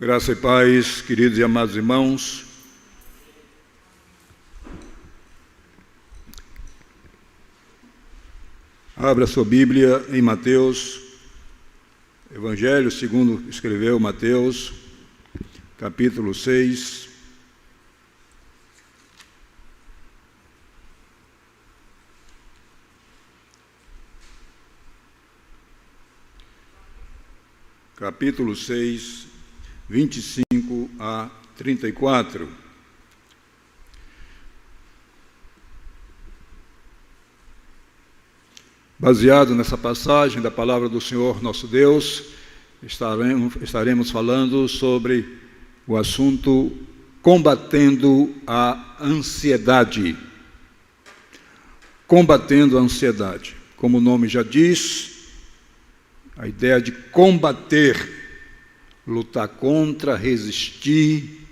Graça e paz, queridos e amados irmãos. Abra sua Bíblia em Mateus, Evangelho segundo escreveu Mateus, capítulo 6. Capítulo 6, 25 a 34. Baseado nessa passagem da palavra do Senhor nosso Deus, estaremos falando sobre o assunto combatendo a ansiedade. Combatendo a ansiedade. Como o nome já diz, a ideia de combater, lutar contra, resistir,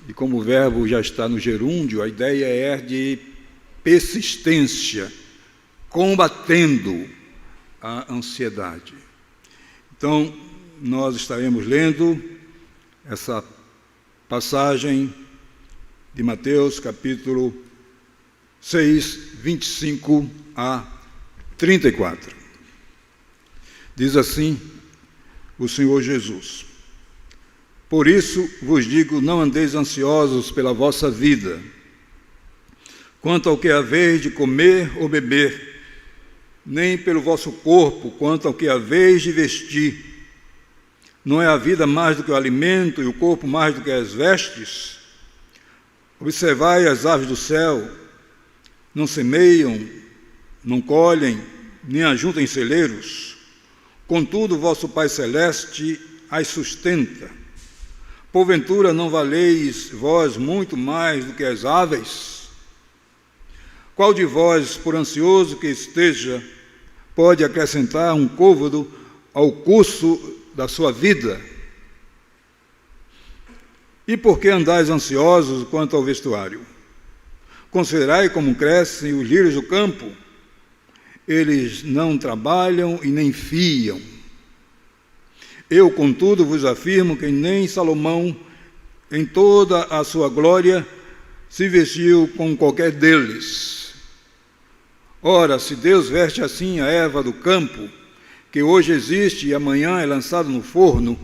e como o verbo já está no gerúndio, a ideia é de persistência, combatendo a ansiedade. Então, nós estaremos lendo essa passagem de Mateus, capítulo 6, 25 a 34. Diz assim o Senhor Jesus: por isso vos digo, não andeis ansiosos pela vossa vida, quanto ao que haveis de comer ou beber, nem pelo vosso corpo, quanto ao que haveis de vestir. Não é a vida mais do que o alimento, e o corpo mais do que as vestes? Observai as aves do céu, não semeiam, não colhem, nem ajuntam em celeiros, contudo, vosso Pai Celeste as sustenta. Porventura não valeis vós muito mais do que as aves? Qual de vós, por ansioso que esteja, pode acrescentar um côvado ao curso da sua vida? E por que andais ansiosos quanto ao vestuário? Considerai como crescem os lírios do campo. Eles não trabalham e nem fiam. Eu, contudo, vos afirmo que nem Salomão, em toda a sua glória, se vestiu com qualquer deles. Ora, se Deus veste assim a erva do campo, que hoje existe e amanhã é lançada no forno,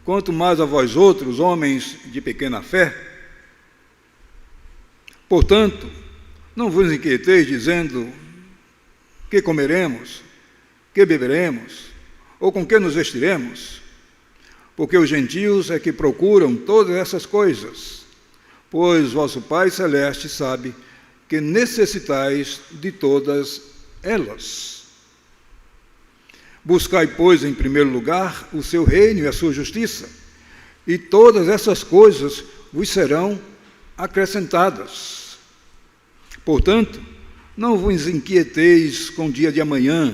quanto mais a vós outros, homens de pequena fé? Portanto, não vos inquieteis dizendo: que comeremos, que beberemos, ou com que nos vestiremos? Porque os gentios é que procuram todas essas coisas, pois vosso Pai Celeste sabe que necessitais de todas elas. Buscai, pois, em primeiro lugar o seu reino e a sua justiça, e todas essas coisas vos serão acrescentadas. Portanto, não vos inquieteis com o dia de amanhã,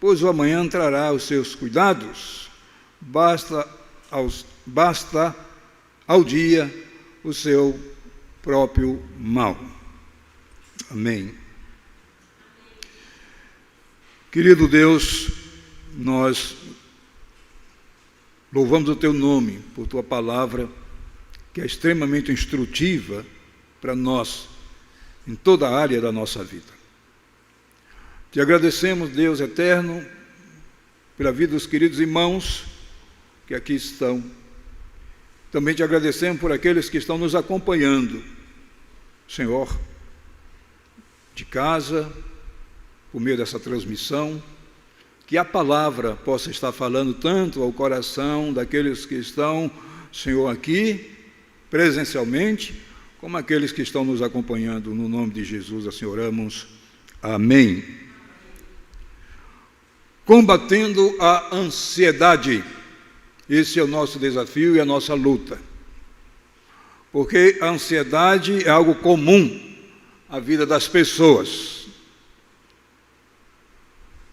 pois o amanhã trará os seus cuidados. Basta ao dia o seu próprio mal. Amém. Querido Deus, nós louvamos o Teu nome por Tua palavra, que é extremamente instrutiva para nós, em toda a área da nossa vida. Te agradecemos, Deus eterno, pela vida dos queridos irmãos que aqui estão. Também te agradecemos por aqueles que estão nos acompanhando, Senhor, de casa, por meio dessa transmissão, que a palavra possa estar falando tanto ao coração daqueles que estão, Senhor, aqui, presencialmente, como aqueles que estão nos acompanhando. No nome de Jesus, assim oramos. Amém. Combatendo a ansiedade. Esse é o nosso desafio e a nossa luta. Porque a ansiedade é algo comum à vida das pessoas.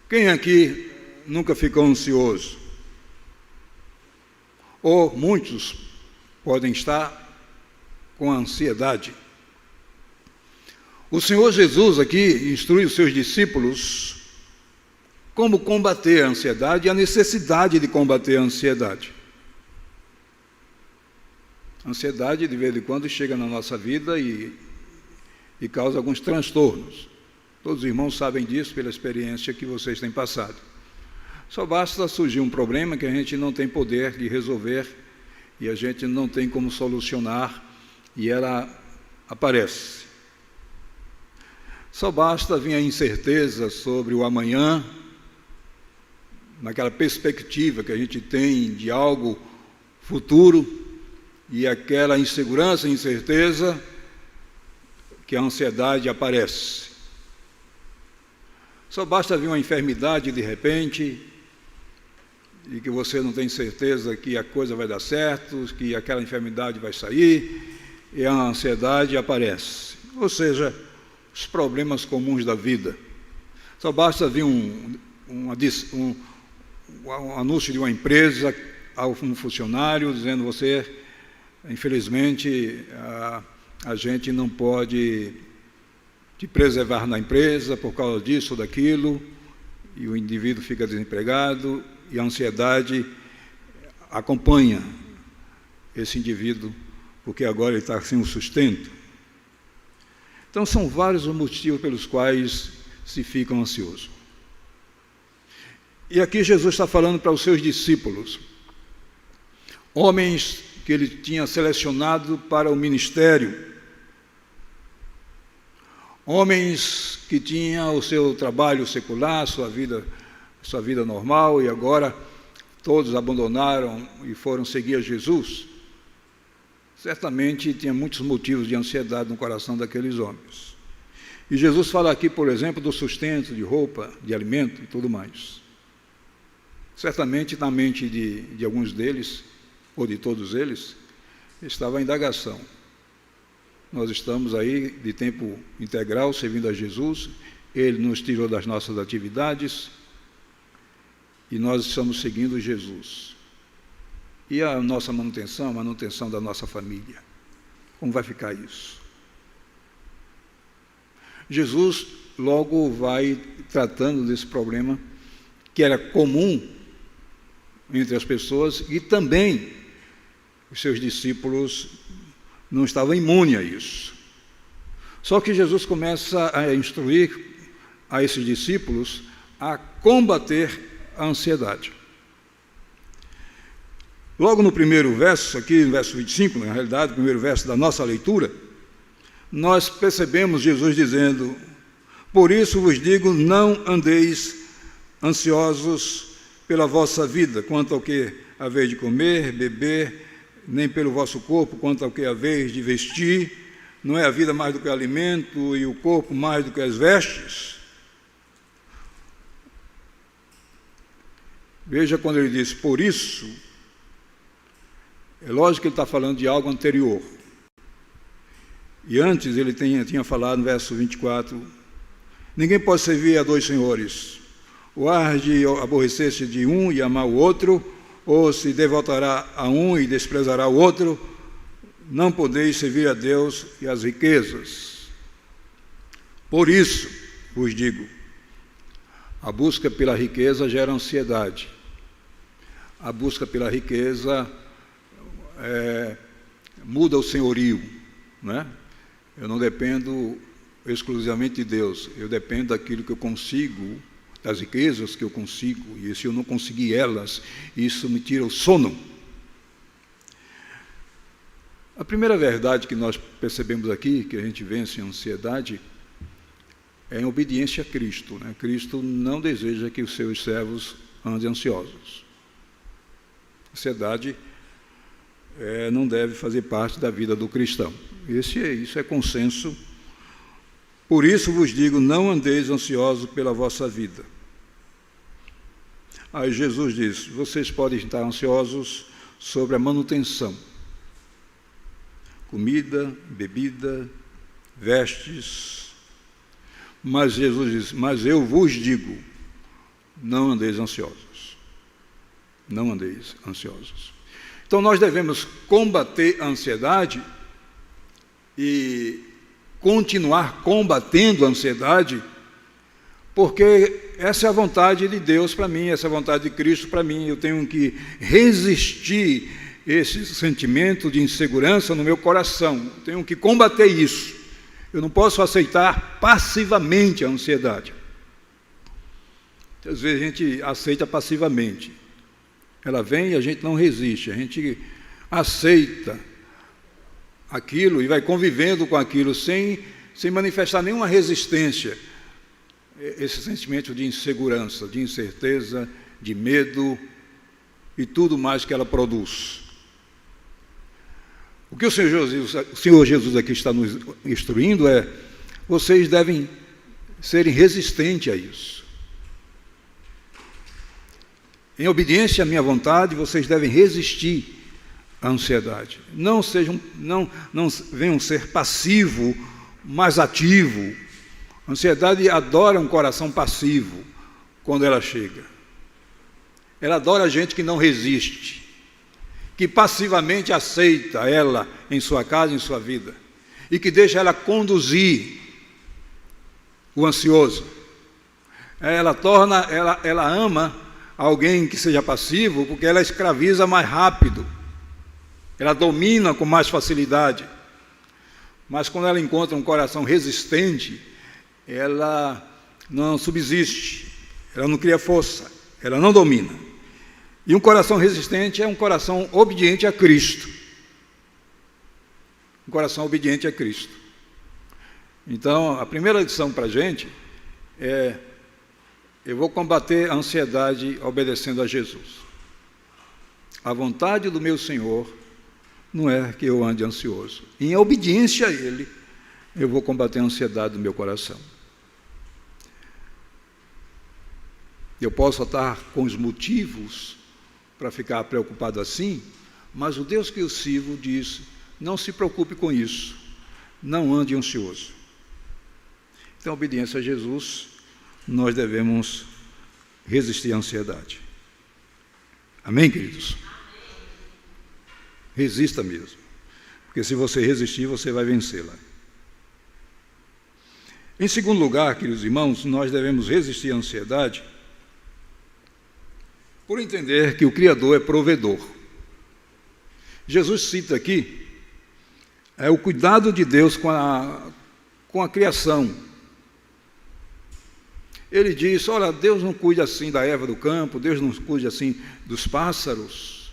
Quem aqui nunca ficou ansioso? Ou muitos podem estar com ansiedade. O Senhor Jesus aqui instrui os seus discípulos como combater a ansiedade e a necessidade de combater a ansiedade. A ansiedade, de vez em quando, chega na nossa vida e causa alguns transtornos. Todos os irmãos sabem disso pela experiência que vocês têm passado. Só basta surgir um problema que a gente não tem poder de resolver e a gente não tem como solucionar e ela aparece. Só basta vir a incerteza sobre o amanhã, naquela perspectiva que a gente tem de algo futuro e aquela insegurança e incerteza que a ansiedade aparece. Só basta vir uma enfermidade de repente e que você não tem certeza que a coisa vai dar certo, que aquela enfermidade vai sair, e a ansiedade aparece. Ou seja, os problemas comuns da vida. Só basta vir um anúncio de uma empresa a um funcionário dizendo: você, infelizmente, a gente não pode te preservar na empresa por causa disso ou daquilo, e o indivíduo fica desempregado, e a ansiedade acompanha esse indivíduo, porque agora ele está sem um sustento. Então, são vários os motivos pelos quais se fica ansioso. E aqui Jesus está falando para os seus discípulos, homens que ele tinha selecionado para o ministério, homens que tinham o seu trabalho secular, sua vida normal, e agora todos abandonaram e foram seguir a Jesus. Certamente tinha muitos motivos de ansiedade no coração daqueles homens. E Jesus fala aqui, por exemplo, do sustento, de roupa, de alimento e tudo mais. Certamente na mente de alguns deles, ou de todos eles, estava a indagação. Nós estamos aí de tempo integral servindo a Jesus, Ele nos tirou das nossas atividades e nós estamos seguindo Jesus. E a nossa manutenção, a manutenção da nossa família, como vai ficar isso? Jesus logo vai tratando desse problema que era comum entre as pessoas e também os seus discípulos não estavam imunes a isso. Só que Jesus começa a instruir a esses discípulos a combater a ansiedade. Logo no primeiro verso, aqui no verso 25, na realidade, o primeiro verso da nossa leitura, nós percebemos Jesus dizendo: por isso vos digo, não andeis ansiosos pela vossa vida, quanto ao que haveis de comer, beber, nem pelo vosso corpo, quanto ao que haveis de vestir. Não é a vida mais do que o alimento e o corpo mais do que as vestes? Veja quando ele diz por isso, é lógico que ele está falando de algo anterior. E antes ele tinha falado no verso 24, ninguém pode servir a dois senhores, ou há de aborrecer-se de um e amar o outro, ou se devotará a um e desprezará o outro. Não podeis servir a Deus e às riquezas. Por isso vos digo, a busca pela riqueza gera ansiedade. A busca pela riqueza muda o senhorio, não é? Eu não dependo exclusivamente de Deus, eu dependo daquilo que eu consigo, das riquezas que eu consigo, e se eu não conseguir elas, isso me tira o sono. A primeira verdade que nós percebemos aqui, que a gente vence a ansiedade, é em obediência a Cristo, né? Cristo não deseja que os seus servos andem ansiosos. A ansiedade não deve fazer parte da vida do cristão. Isso é consenso. Por isso vos digo, não andeis ansiosos pela vossa vida. Aí Jesus diz, vocês podem estar ansiosos sobre a manutenção. Comida, bebida, vestes. Mas Jesus diz, mas eu vos digo, não andeis ansiosos. Não andeis ansiosos. Então nós devemos combater a ansiedade e continuar combatendo a ansiedade, porque essa é a vontade de Deus para mim, essa é a vontade de Cristo para mim. Eu tenho que resistir esse sentimento de insegurança no meu coração. Tenho que combater isso. Eu não posso aceitar passivamente a ansiedade. Às vezes a gente aceita passivamente. Ela vem e a gente não resiste. A gente aceita aquilo e vai convivendo com aquilo sem manifestar nenhuma resistência. Esse sentimento de insegurança, de incerteza, de medo e tudo mais que ela produz. O que o Senhor Jesus aqui está nos instruindo é: vocês devem serem resistentes a isso. Em obediência à minha vontade, vocês devem resistir à ansiedade. Não venham ser passivo, mas ativo. A ansiedade adora um coração passivo quando ela chega. Ela adora a gente que não resiste, que passivamente aceita ela em sua casa, em sua vida, e que deixa ela conduzir o ansioso. Ela ama alguém que seja passivo, porque ela escraviza mais rápido, ela domina com mais facilidade. Mas quando ela encontra um coração resistente, ela não subsiste, ela não cria força, ela não domina. E um coração resistente é um coração obediente a Cristo. Um coração obediente a Cristo. Então, a primeira lição para a gente é: eu vou combater a ansiedade obedecendo a Jesus. A vontade do meu Senhor não é que eu ande ansioso. Em obediência a Ele, eu vou combater a ansiedade do meu coração. Eu posso estar com os motivos para ficar preocupado assim, mas o Deus que eu sirvo diz: não se preocupe com isso, não ande ansioso. Então, obediência a Jesus, nós devemos resistir à ansiedade. Amém, queridos? Resista mesmo, porque se você resistir, você vai vencê-la. Em segundo lugar, queridos irmãos, nós devemos resistir à ansiedade por entender que o Criador é provedor. Jesus cita aqui o cuidado de Deus com a criação. Ele diz: olha, Deus não cuida assim da erva do campo, Deus não cuida assim dos pássaros.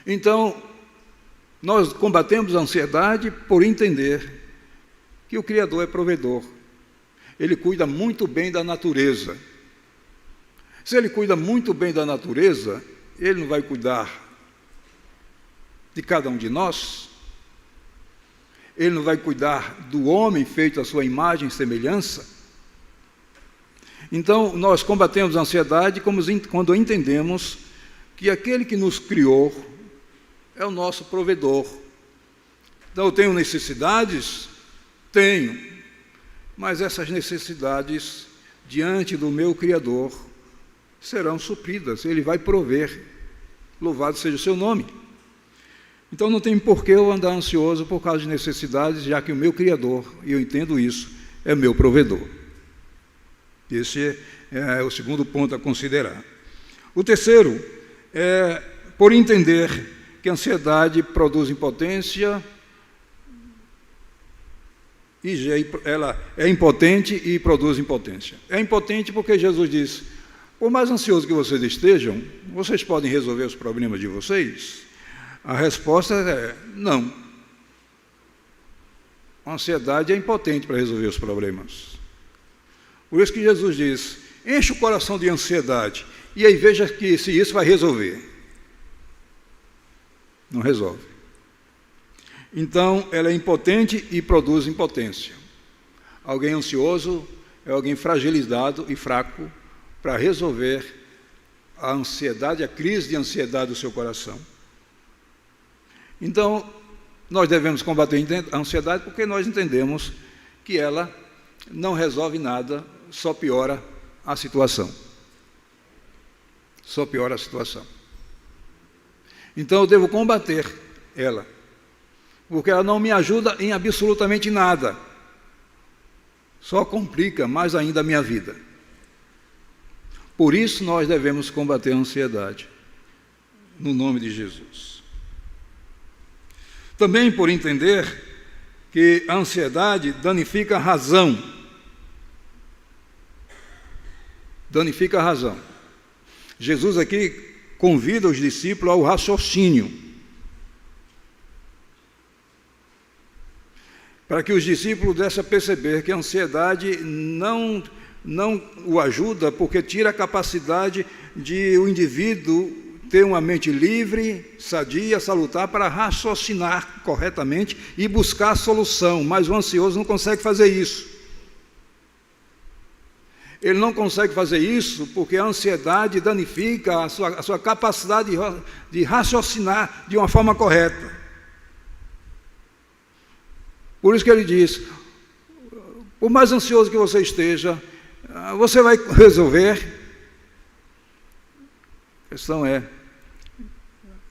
Então, nós combatemos a ansiedade por entender que o Criador é provedor. Ele cuida muito bem da natureza. Se Ele cuida muito bem da natureza, Ele não vai cuidar de cada um de nós? Ele não vai cuidar do homem feito à sua imagem e semelhança? Então, nós combatemos a ansiedade quando entendemos que aquele que nos criou é o nosso provedor. Então, eu tenho necessidades? Tenho. Mas essas necessidades, diante do meu Criador, serão supridas. Ele vai prover. Louvado seja o seu nome. Então não tem por que eu andar ansioso por causa de necessidades, já que o meu Criador, e eu entendo isso, é meu provedor. Esse é o segundo ponto a considerar. O terceiro é por entender que a ansiedade produz impotência, e ela é impotente e produz impotência. É impotente porque Jesus diz: por mais ansioso que vocês estejam, vocês podem resolver os problemas de vocês? A resposta é não. A ansiedade é impotente para resolver os problemas. Por isso que Jesus diz: enche o coração de ansiedade, e aí veja que se isso vai resolver. Não resolve. Então, ela é impotente e produz impotência. Alguém ansioso é alguém fragilizado e fraco para resolver a ansiedade, a crise de ansiedade do seu coração. Então, nós devemos combater a ansiedade porque nós entendemos que ela não resolve nada, só piora a situação. Só piora a situação. Então, eu devo combater ela, porque ela não me ajuda em absolutamente nada. Só complica mais ainda a minha vida. Por isso nós devemos combater a ansiedade. no nome de Jesus. Também por entender que a ansiedade danifica a razão. Danifica a razão. Jesus aqui convida os discípulos ao raciocínio, para que os discípulos dessem a perceber que a ansiedade não o ajuda, porque tira a capacidade de o indivíduo ter uma mente livre, sadia, salutar, para raciocinar corretamente e buscar a solução, mas o ansioso não consegue fazer isso. Ele não consegue fazer isso porque a ansiedade danifica a sua capacidade de raciocinar de uma forma correta. Por isso que ele diz, por mais ansioso que você esteja, você vai resolver. A questão é,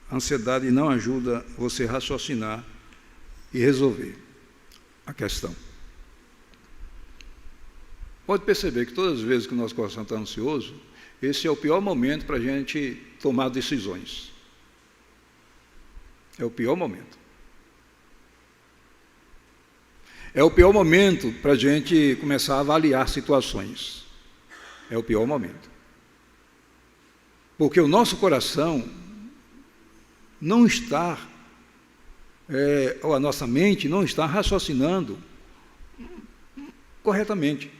a ansiedade não ajuda você a raciocinar e resolver a questão. Pode perceber que todas as vezes que o nosso coração está ansioso, esse é o pior momento para a gente tomar decisões. É o pior momento. É o pior momento para a gente começar a avaliar situações. É o pior momento. Porque o nosso coração não está, ou a nossa mente não está raciocinando corretamente.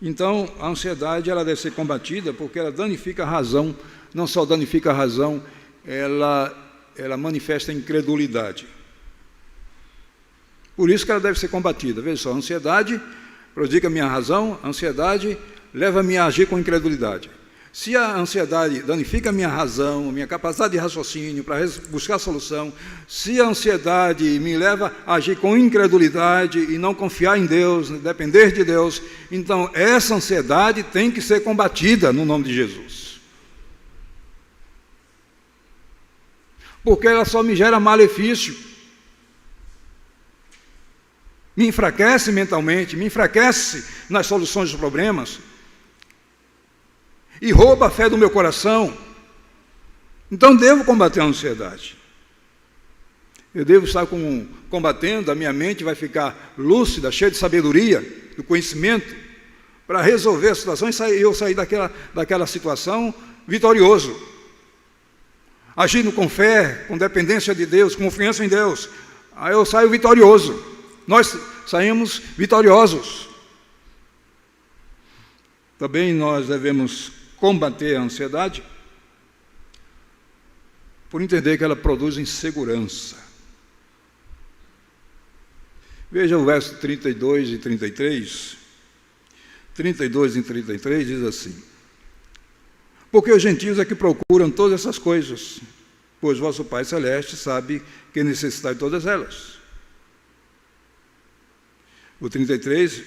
Então, a ansiedade ela deve ser combatida porque ela danifica a razão, não só danifica a razão, ela manifesta a incredulidade. Por isso que ela deve ser combatida. Veja só, a ansiedade prejudica a minha razão, a ansiedade leva-me a agir com incredulidade. Se a ansiedade danifica a minha razão, minha capacidade de raciocínio para buscar a solução, se a ansiedade me leva a agir com incredulidade e não confiar em Deus, depender de Deus, então essa ansiedade tem que ser combatida no nome de Jesus. Porque ela só me gera malefício. Me enfraquece mentalmente, me enfraquece nas soluções dos problemas e rouba a fé do meu coração. Então devo combater a ansiedade. Eu devo estar combatendo, a minha mente vai ficar lúcida, cheia de sabedoria, do conhecimento, para resolver a situação e eu sair daquela situação vitorioso. Agindo com fé, com dependência de Deus, com confiança em Deus, aí eu saio vitorioso. Nós saímos vitoriosos. Também nós devemos combater a ansiedade por entender que ela produz insegurança. Veja o verso 32 e 33. 32 e 33 diz assim: porque os gentios é que procuram todas essas coisas, pois vosso Pai Celeste sabe que necessitai de todas elas. O 33,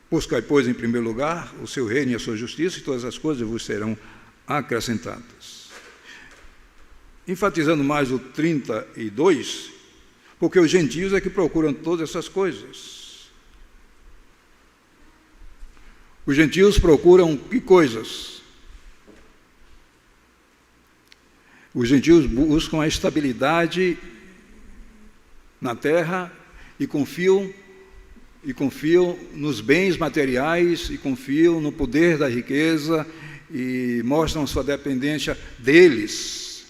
buscai, pois, em primeiro lugar o seu reino e a sua justiça, e todas as coisas vos serão acrescentadas. Enfatizando mais o 32, porque os gentios é que procuram todas essas coisas. Os gentios procuram que coisas? Os gentios buscam a estabilidade na terra e confiam nos bens materiais, e confiam no poder da riqueza, e mostram sua dependência deles,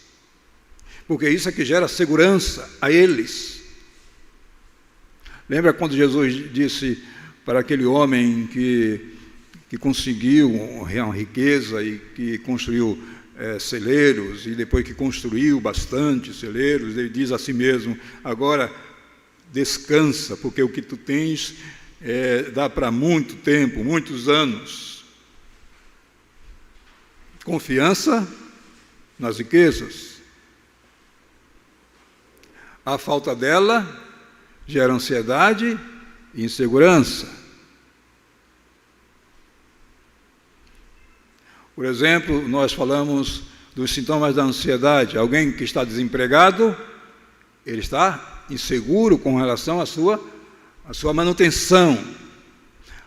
porque isso é que gera segurança a eles. Lembra quando Jesus disse para aquele homem que conseguiu uma riqueza e que construiu celeiros, e depois que construiu bastante celeiros, ele diz a si mesmo: agora descansa, porque o que tu tens dá para muito tempo, muitos anos. Confiança nas riquezas. A falta dela gera ansiedade e insegurança. Por exemplo, nós falamos dos sintomas da ansiedade. Alguém que está desempregado, ele está inseguro com relação à sua manutenção.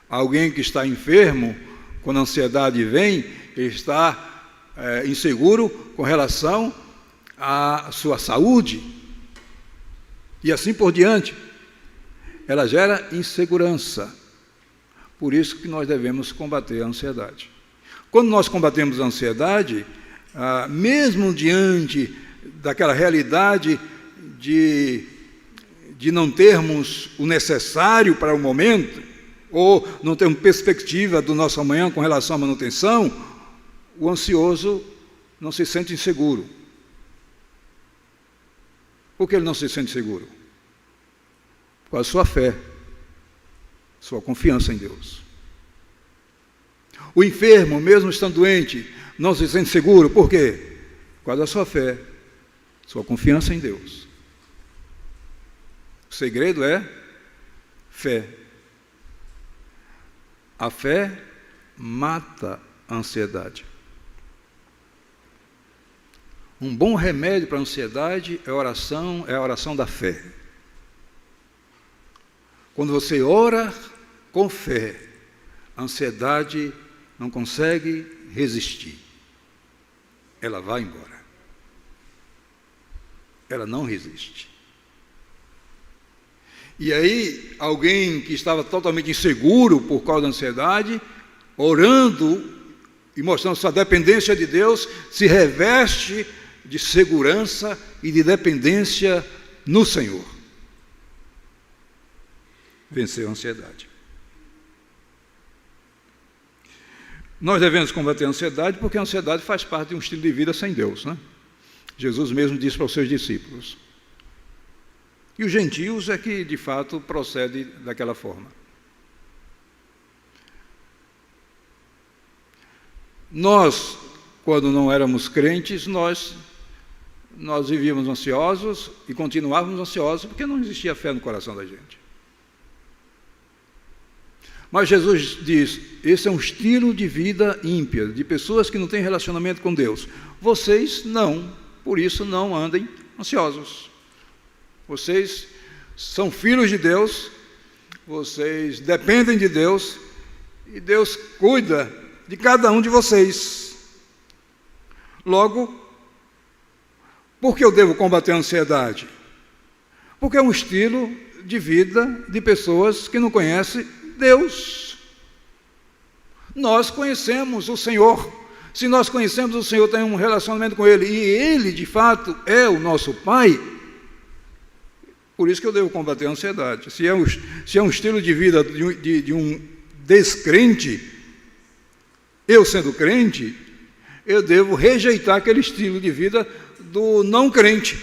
Alguém que está enfermo, quando a ansiedade vem, ele está inseguro com relação à sua saúde, e assim por diante. Ela gera insegurança. Por isso que nós devemos combater a ansiedade. Quando nós combatemos a ansiedade, mesmo diante daquela realidade de não termos o necessário para o momento, ou não termos perspectiva do nosso amanhã com relação à manutenção, o ansioso não se sente inseguro. Por que ele não se sente seguro? Com a sua fé, sua confiança em Deus. O enfermo, mesmo estando doente, não se sente seguro. Por quê? Por causa da sua fé, sua confiança em Deus. O segredo é fé. A fé mata a ansiedade. Um bom remédio para a ansiedade é a oração da fé. Quando você ora com fé, a ansiedade não consegue resistir. Ela vai embora. Ela não resiste. E aí, alguém que estava totalmente inseguro por causa da ansiedade, orando e mostrando sua dependência de Deus, se reveste de segurança e de dependência no Senhor. Venceu a ansiedade. Nós devemos combater a ansiedade porque a ansiedade faz parte de um estilo de vida sem Deus, né? Jesus mesmo disse para os seus discípulos. E os gentios é que, de fato, procede daquela forma. Nós, quando não éramos crentes, nós vivíamos ansiosos e continuávamos ansiosos porque não existia fé no coração da gente. Mas Jesus diz, esse é um estilo de vida ímpia, de pessoas que não têm relacionamento com Deus. Vocês não, por isso não andem ansiosos. Vocês são filhos de Deus, vocês dependem de Deus, e Deus cuida de cada um de vocês. Logo, por que eu devo combater a ansiedade? Porque é um estilo de vida de pessoas que não conhecem Deus. Nós conhecemos o Senhor. Se nós conhecemos o Senhor, temos um relacionamento com Ele, e Ele, de fato, é o nosso Pai, por isso que eu devo combater a ansiedade. Se é um estilo de vida de um descrente, eu sendo crente, eu devo rejeitar aquele estilo de vida do não crente.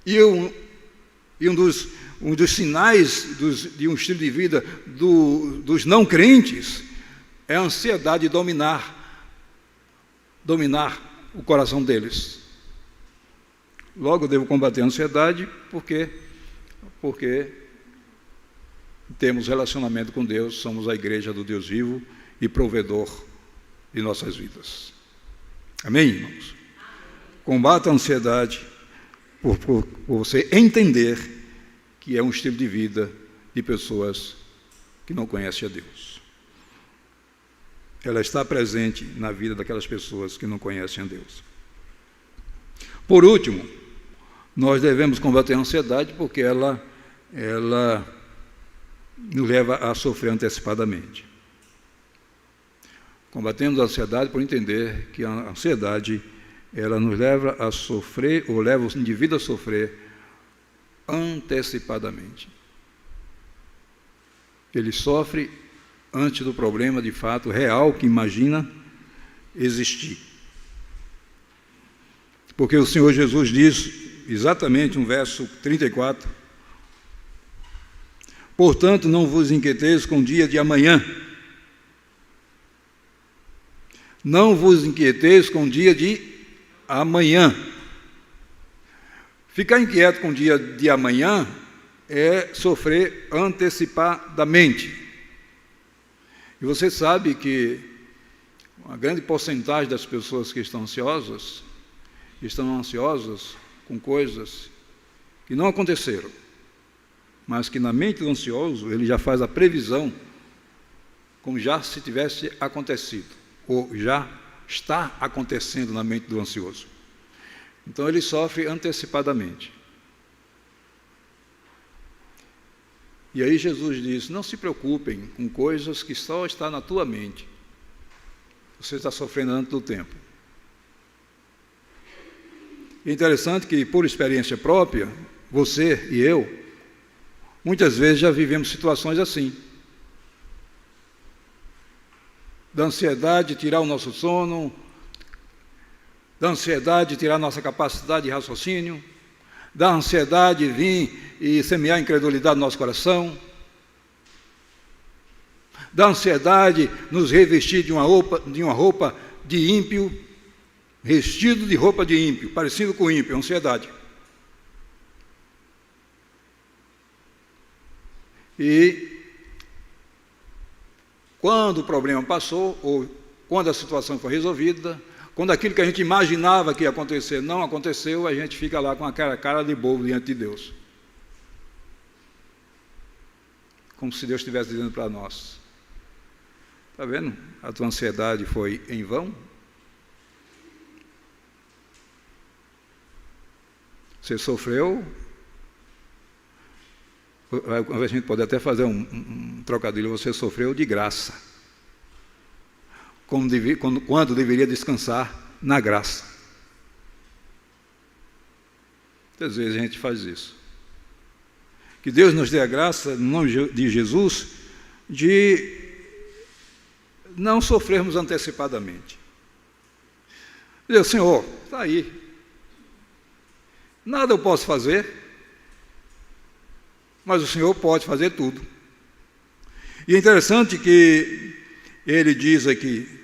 E um dos sinais de um estilo de vida dos não crentes é a ansiedade de dominar o coração deles. Logo, eu devo combater a ansiedade porque temos relacionamento com Deus, somos a igreja do Deus vivo e provedor de nossas vidas. Amém, irmãos? Combata a ansiedade por você entender que é um estilo de vida de pessoas que não conhecem a Deus. Ela está presente na vida daquelas pessoas que não conhecem a Deus. Por último, nós devemos combater a ansiedade porque ela nos leva a sofrer antecipadamente. Combatemos a ansiedade por entender que a ansiedade ela nos leva a sofrer, ou leva o indivíduo a sofrer antecipadamente. Ele sofre antes do problema de fato real que imagina existir. Porque o Senhor Jesus diz, exatamente no verso 34, portanto, não vos inquieteis com o dia de amanhã. Não vos inquieteis com o dia de amanhã. Ficar inquieto com o dia de amanhã é sofrer antecipadamente. E você sabe que uma grande porcentagem das pessoas que estão ansiosas com coisas que não aconteceram, mas que na mente do ansioso ele já faz a previsão como já se tivesse acontecido. ou já está acontecendo na mente do ansioso. Então ele sofre antecipadamente. E aí Jesus diz, não se preocupem com coisas que só estão na tua mente. Você está sofrendo antes do tempo. É interessante que, por experiência própria, você e eu, muitas vezes já vivemos situações assim. Da ansiedade tirar o nosso sono, da ansiedade tirar a nossa capacidade de raciocínio, da ansiedade vir e semear a incredulidade no nosso coração, da ansiedade nos revestir de uma roupa de ímpio, vestido de roupa de ímpio, parecido com ímpio, ansiedade. E quando o problema passou, ou quando a situação foi resolvida, quando aquilo que a gente imaginava que ia acontecer não aconteceu, a gente fica lá com a cara de bobo diante de Deus. Como se Deus estivesse dizendo para nós, está vendo? A tua ansiedade foi em vão? Você sofreu? A gente pode até fazer um trocadilho, você sofreu de graça. Quando deveria descansar na graça. Às vezes a gente faz isso. Que Deus nos dê a graça, no nome de Jesus, de não sofrermos antecipadamente. Dizer, Senhor, está aí. Nada eu posso fazer, mas o Senhor pode fazer tudo. E é interessante que ele diz aqui,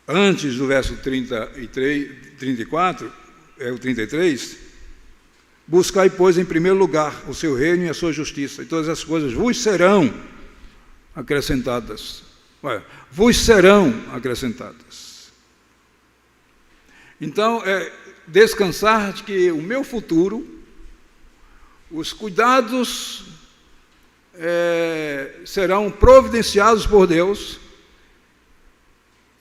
antes do verso 34, é o 33, buscai, pois, em primeiro lugar o seu reino e a sua justiça, e todas as coisas vos serão acrescentadas. Vos serão acrescentadas. Então, descansar de que o meu futuro, os cuidados serão providenciados por Deus,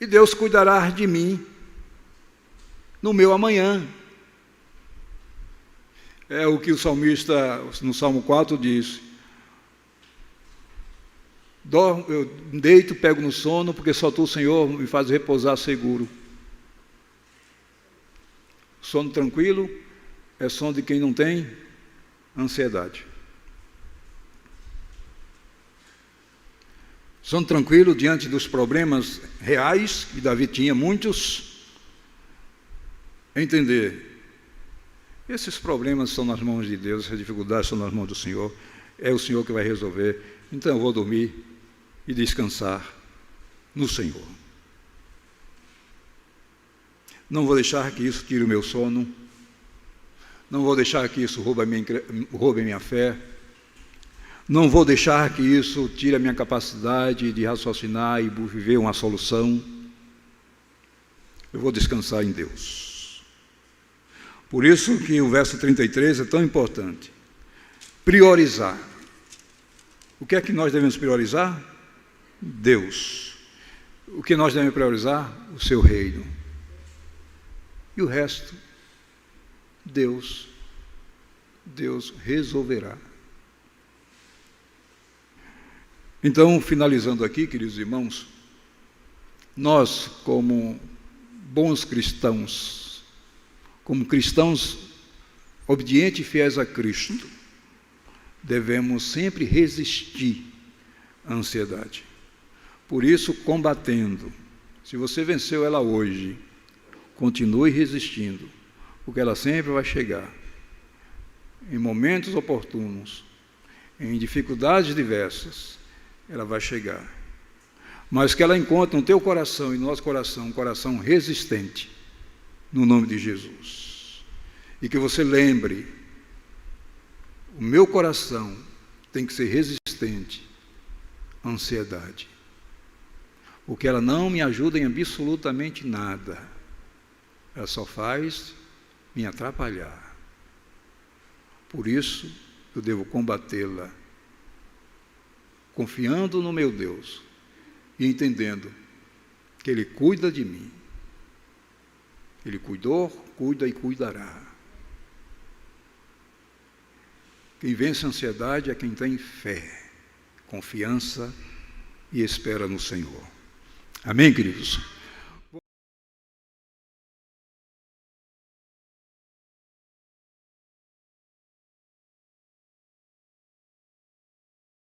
e Deus cuidará de mim no meu amanhã. É o que o salmista, no Salmo 4, diz. Eu deito, pego no sono, porque só tu, Senhor, me faz repousar seguro. Sono tranquilo é sono de quem não tem ansiedade. Sono tranquilo diante dos problemas reais, e Davi tinha muitos, entender, esses problemas estão nas mãos de Deus, essas dificuldades estão nas mãos do Senhor, é o Senhor que vai resolver, então eu vou dormir e descansar no Senhor. Não vou deixar que isso tire o meu sono, não vou deixar que isso roube a minha fé, não vou deixar que isso tire a minha capacidade de raciocinar e viver uma solução. Eu vou descansar em Deus. Por isso que o verso 33 é tão importante. Priorizar. O que é que nós devemos priorizar? Deus. O que nós devemos priorizar? O seu reino. E o resto, Deus resolverá. Então, finalizando aqui, queridos irmãos, nós, como bons cristãos, como cristãos obedientes e fiéis a Cristo, devemos sempre resistir à ansiedade. Por isso, combatendo. Se você venceu ela hoje, continue resistindo, porque ela sempre vai chegar. Em momentos oportunos, em dificuldades diversas, ela vai chegar. Mas que ela encontre no teu coração e no nosso coração um coração resistente, no nome de Jesus. E que você lembre, o meu coração tem que ser resistente à ansiedade, porque ela não me ajuda em absolutamente nada. Ela só faz me atrapalhar. Por isso, eu devo combatê-la, confiando no meu Deus e entendendo que Ele cuida de mim. Ele cuidou, cuida e cuidará. Quem vence a ansiedade é quem tem fé, confiança e espera no Senhor. Amém, queridos?